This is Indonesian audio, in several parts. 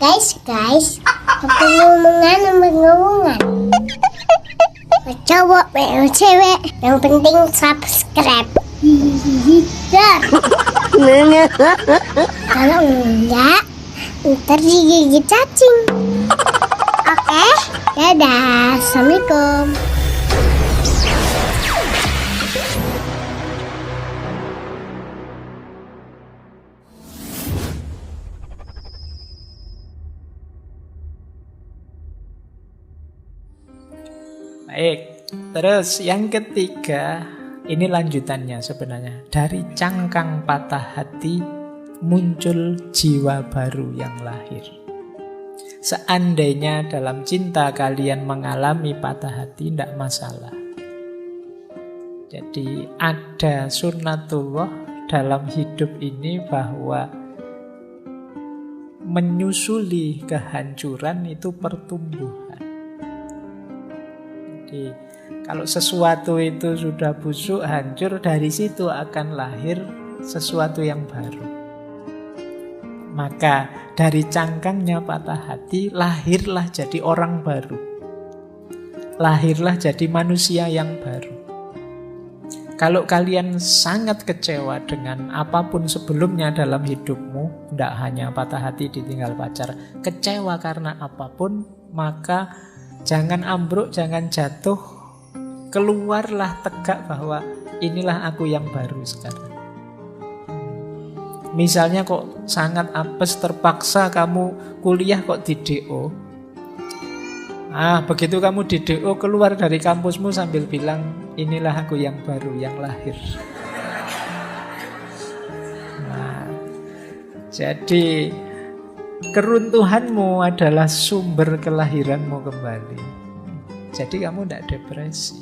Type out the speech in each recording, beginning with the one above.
Guys, ngomongan. Cowok, cewek, yang penting subscribe. Dar. Kalau enggak, ntar digigit cacing. Oke, dadah, assalamualaikum. Baik, terus yang ketiga, ini lanjutannya sebenarnya. Dari cangkang patah hati muncul jiwa baru yang lahir. Seandainya dalam cinta kalian mengalami patah hati, tidak masalah. Jadi ada sunnatullah dalam hidup ini bahwa menyusuli kehancuran itu pertumbuhan. Jadi, kalau sesuatu itu sudah busuk, hancur, dari situ akan lahir sesuatu yang baru. Maka dari cangkangnya patah hati, lahirlah jadi orang baru. Lahirlah jadi manusia yang baru. Kalau kalian sangat kecewa dengan apapun sebelumnya dalam hidupmu, tidak hanya patah hati ditinggal pacar, kecewa karena apapun, maka jangan ambruk, jangan jatuh, keluarlah tegak bahwa inilah aku yang baru sekarang. Misalnya kok sangat apes, terpaksa kamu kuliah kok di DO. Begitu kamu di DO, keluar dari kampusmu sambil bilang, inilah aku yang baru, yang lahir. Jadi keruntuhanmu adalah sumber kelahiranmu kembali. Jadi kamu tidak depresi.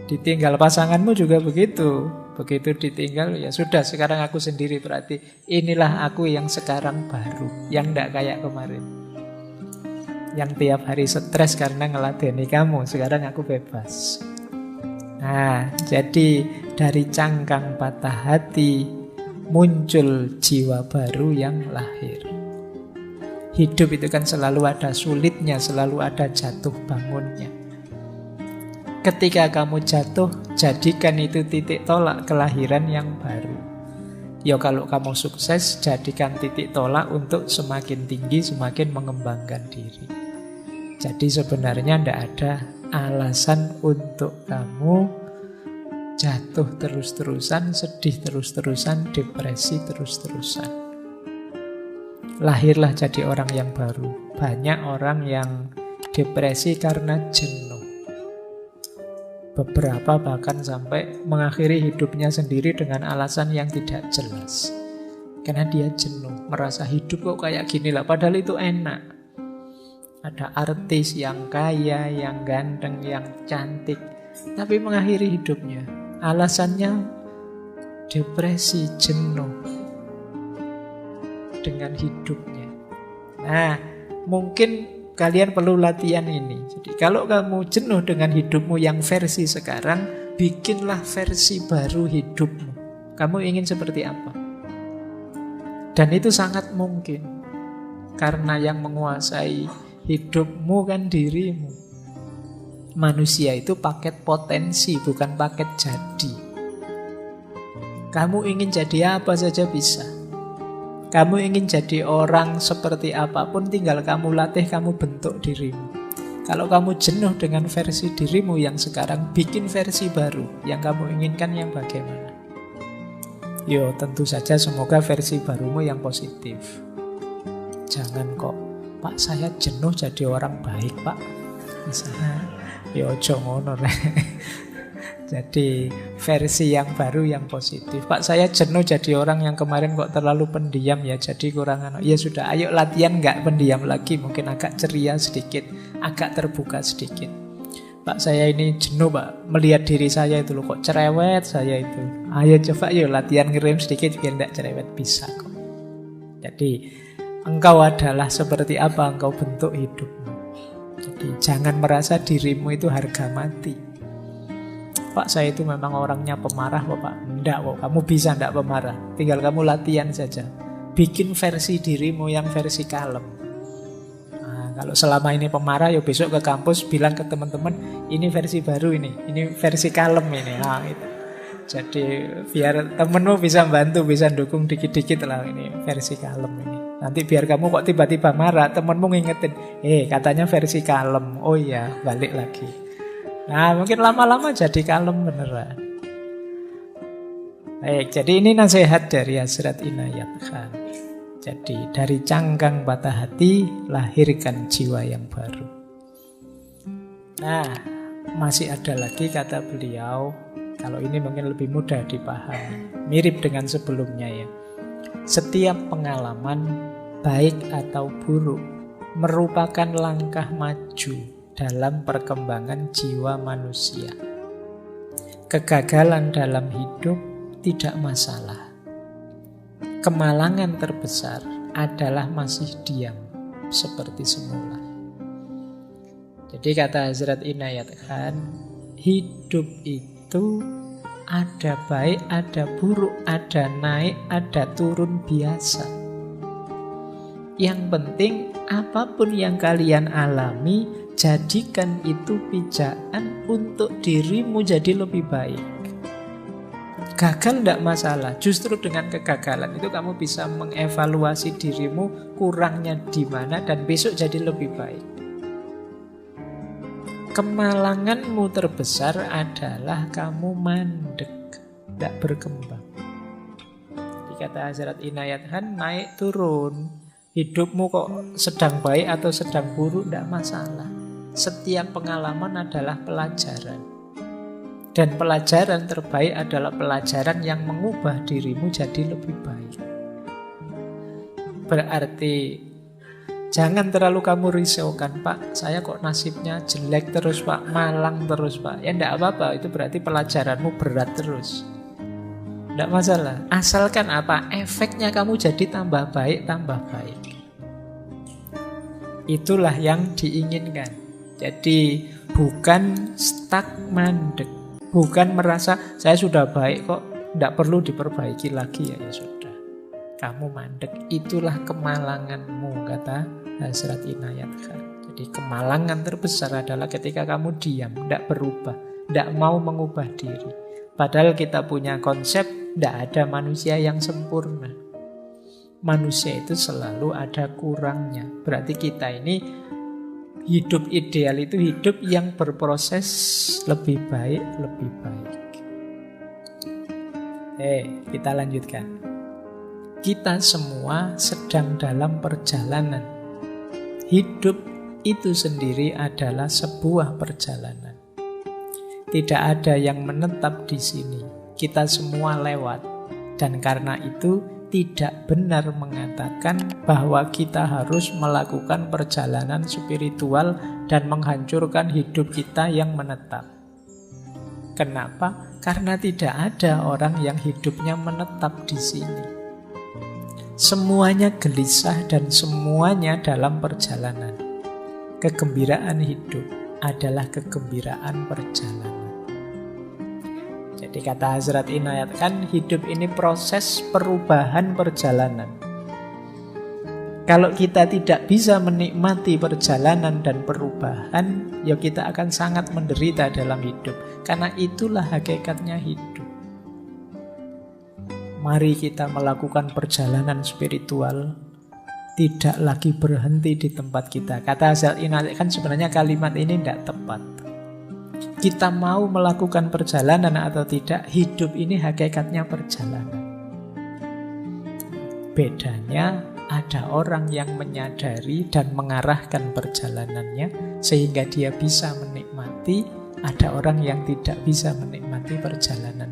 Ditinggal pasanganmu juga begitu. Begitu ditinggal, ya sudah, sekarang aku sendiri, berarti inilah aku yang sekarang baru, yang tidak kayak kemarin, yang tiap hari stres karena ngeladeni kamu. Sekarang aku bebas. Jadi dari cangkang patah hati muncul jiwa baru yang lahir. Hidup itu kan selalu ada sulitnya, selalu ada jatuh bangunnya. Ketika kamu jatuh, jadikan itu titik tolak kelahiran yang baru. Ya kalau kamu sukses, jadikan titik tolak untuk semakin tinggi, semakin mengembangkan diri. Jadi sebenarnya tidak ada alasan untuk kamu jatuh terus-terusan, sedih terus-terusan, depresi terus-terusan. Lahirlah jadi orang yang baru. Banyak orang yang depresi karena jenuh. Beberapa bahkan sampai mengakhiri hidupnya sendiri dengan alasan yang tidak jelas. Karena dia jenuh, merasa hidup kok kayak gini lah, padahal itu enak. Ada artis yang kaya, yang ganteng, yang cantik, tapi mengakhiri hidupnya. Alasannya depresi, jenuh dengan hidupnya. Mungkin kalian perlu latihan ini. Jadi kalau kamu jenuh dengan hidupmu yang versi sekarang, bikinlah versi baru hidupmu. Kamu ingin seperti apa? Dan itu sangat mungkin. Karena yang menguasai hidupmu kan dirimu. Manusia itu paket potensi, bukan paket jadi. Kamu ingin jadi apa saja bisa. Kamu ingin jadi orang seperti apapun, tinggal kamu latih, kamu bentuk dirimu. Kalau kamu jenuh dengan versi dirimu yang sekarang, bikin versi baru. Yang kamu inginkan yang bagaimana? Yo, tentu saja semoga versi barumu yang positif. Jangan kok, Pak saya jenuh jadi orang baik Pak, misalnya. Yo ojo ngono. Jadi versi yang baru yang positif. Pak saya jenuh jadi orang yang kemarin kok terlalu pendiam ya, jadi kurang Ya sudah, ayo latihan nggak pendiam lagi, mungkin agak ceria sedikit, agak terbuka sedikit. Pak saya ini jenuh Pak, melihat diri saya itu loh, kok cerewet saya itu. Ayo coba yuk latihan ngerem sedikit biar nggak cerewet, bisa kok. Jadi engkau adalah seperti apa engkau bentuk hidupmu. Jadi jangan merasa dirimu itu harga mati. Pak saya itu memang orangnya pemarah kok Pak. Enggak kok, kamu bisa enggak pemarah. Tinggal kamu latihan saja. bikin versi dirimu yang versi kalem. Nah, kalau selama ini pemarah, ya besok ke kampus bilang ke teman-teman, ini versi baru ini versi kalem ini. Nah, itu. Jadi biar temenmu bisa bantu, bisa dukung dikit-dikit lah, ini versi kalem ini. Nanti biar kamu kok tiba-tiba marah, temenmu ngingetin, katanya versi kalem. Oh iya, balik lagi. Nah, mungkin lama-lama jadi kalem beneran. Baik, jadi ini nasihat dari Hazrat Inayat Khan. Jadi dari cangkang patah hati, lahirkan jiwa yang baru. Nah, masih ada lagi kata beliau. Kalau ini mungkin lebih mudah dipahami. Mirip dengan sebelumnya ya. Setiap pengalaman, baik atau buruk, merupakan langkah maju dalam perkembangan jiwa manusia. Kegagalan dalam hidup tidak masalah. Kemalangan terbesar adalah masih diam seperti semula. Jadi kata Hazrat Inayat Khan, hidup itu ada baik, ada buruk, ada naik, ada turun biasa. Yang penting apapun yang kalian alami, jadikan itu pijakan untuk dirimu jadi lebih baik. Gagal tidak masalah, justru dengan kegagalan itu kamu bisa mengevaluasi dirimu kurangnya di mana dan besok jadi lebih baik. Kemalanganmu terbesar adalah kamu mandek, tidak berkembang. Jadi kata Hazrat Inayat Khan, naik turun. Hidupmu kok sedang baik atau sedang buruk, tidak masalah. Setiap pengalaman adalah pelajaran. Dan pelajaran terbaik adalah pelajaran yang mengubah dirimu jadi lebih baik. Berarti jangan terlalu kamu risaukan, Pak, saya kok nasibnya jelek terus, Pak, malang terus, Pak. Ya enggak apa-apa, itu berarti pelajaranmu berat terus. Enggak masalah. Asalkan apa? Efeknya kamu jadi tambah baik, tambah baik. Itulah yang diinginkan. Jadi bukan stuck mandek. Bukan merasa saya sudah baik kok, enggak perlu diperbaiki lagi ya sudah. Kamu mandek, itulah kemalanganmu, kata Hazrat Inayat Khan. Jadi kemalangan terbesar adalah ketika kamu diam, tidak berubah, tidak mau mengubah diri. Padahal kita punya konsep, tidak ada manusia yang sempurna. Manusia itu selalu ada kurangnya. Berarti kita ini hidup ideal itu hidup yang berproses lebih baik, lebih baik. Kita lanjutkan. Kita semua sedang dalam perjalanan. Hidup itu sendiri adalah sebuah perjalanan. Tidak ada yang menetap di sini. Kita semua lewat. Dan karena itu tidak benar mengatakan bahwa kita harus melakukan perjalanan spiritual dan menghancurkan hidup kita yang menetap. Kenapa? Karena tidak ada orang yang hidupnya menetap di sini. Semuanya gelisah dan semuanya dalam perjalanan. Kegembiraan hidup adalah kegembiraan perjalanan. Jadi kata Hazrat Inayat Khan, hidup ini proses perubahan perjalanan. Kalau kita tidak bisa menikmati perjalanan dan perubahan, ya kita akan sangat menderita dalam hidup. Karena itulah hakikatnya hidup. Mari kita melakukan perjalanan spiritual, tidak lagi berhenti di tempat kita. Kata Hazrat Inayat Khan, sebenarnya kalimat ini tidak tepat. Kita mau melakukan perjalanan atau tidak, hidup ini hakikatnya perjalanan. Bedanya ada orang yang menyadari dan mengarahkan perjalanannya sehingga dia bisa menikmati, ada orang yang tidak bisa menikmati perjalanan.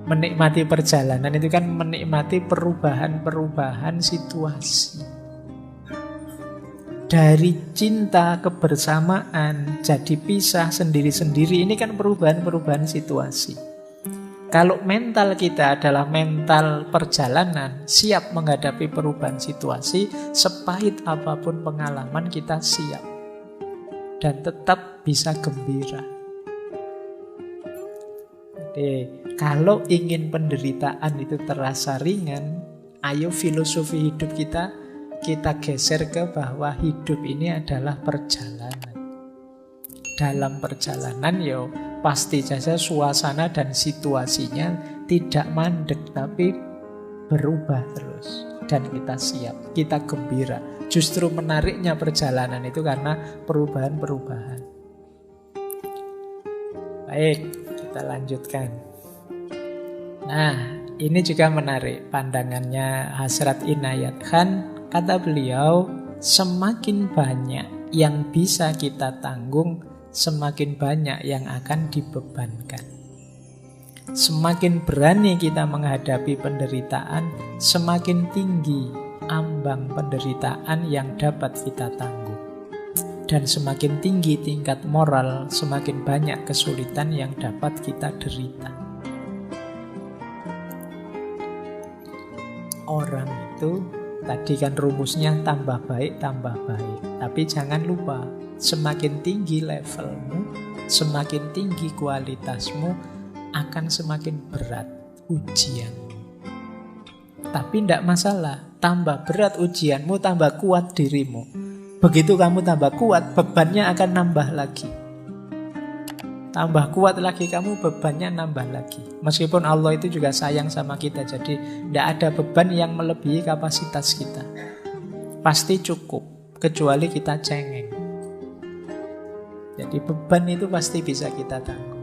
Menikmati perjalanan itu kan menikmati perubahan-perubahan situasi. Dari cinta kebersamaan jadi pisah sendiri-sendiri, ini kan perubahan-perubahan situasi. Kalau mental kita adalah mental perjalanan, siap menghadapi perubahan situasi, sepahit apapun pengalaman kita siap. Dan tetap bisa gembira. Kalau ingin penderitaan itu terasa ringan, ayo filosofi hidup kita geser ke bahwa hidup ini adalah perjalanan. Dalam perjalanan pasti saja suasana dan situasinya tidak mandek, tapi berubah terus. Dan kita siap, kita gembira. Justru menariknya perjalanan itu karena perubahan-perubahan. Baik, kita lanjutkan. Nah, ini juga menarik pandangannya Hasrat Inayat Khan. Kata beliau, semakin banyak yang bisa kita tanggung, semakin banyak yang akan dibebankan. Semakin berani kita menghadapi penderitaan, semakin tinggi ambang penderitaan yang dapat kita tanggung. Dan semakin tinggi tingkat moral, semakin banyak kesulitan yang dapat kita derita. Orang itu, tadi kan rumusnya tambah baik, tambah baik. Tapi jangan lupa, semakin tinggi levelmu, semakin tinggi kualitasmu, akan semakin berat ujianmu. Tapi tidak masalah, tambah berat ujianmu, tambah kuat dirimu. Begitu kamu tambah kuat, bebannya akan nambah lagi. Tambah kuat lagi kamu, bebannya nambah lagi. Meskipun Allah itu juga sayang sama kita, jadi tidak ada beban yang melebihi kapasitas kita. Pasti cukup, kecuali kita cengeng. Jadi beban itu pasti bisa kita tanggung.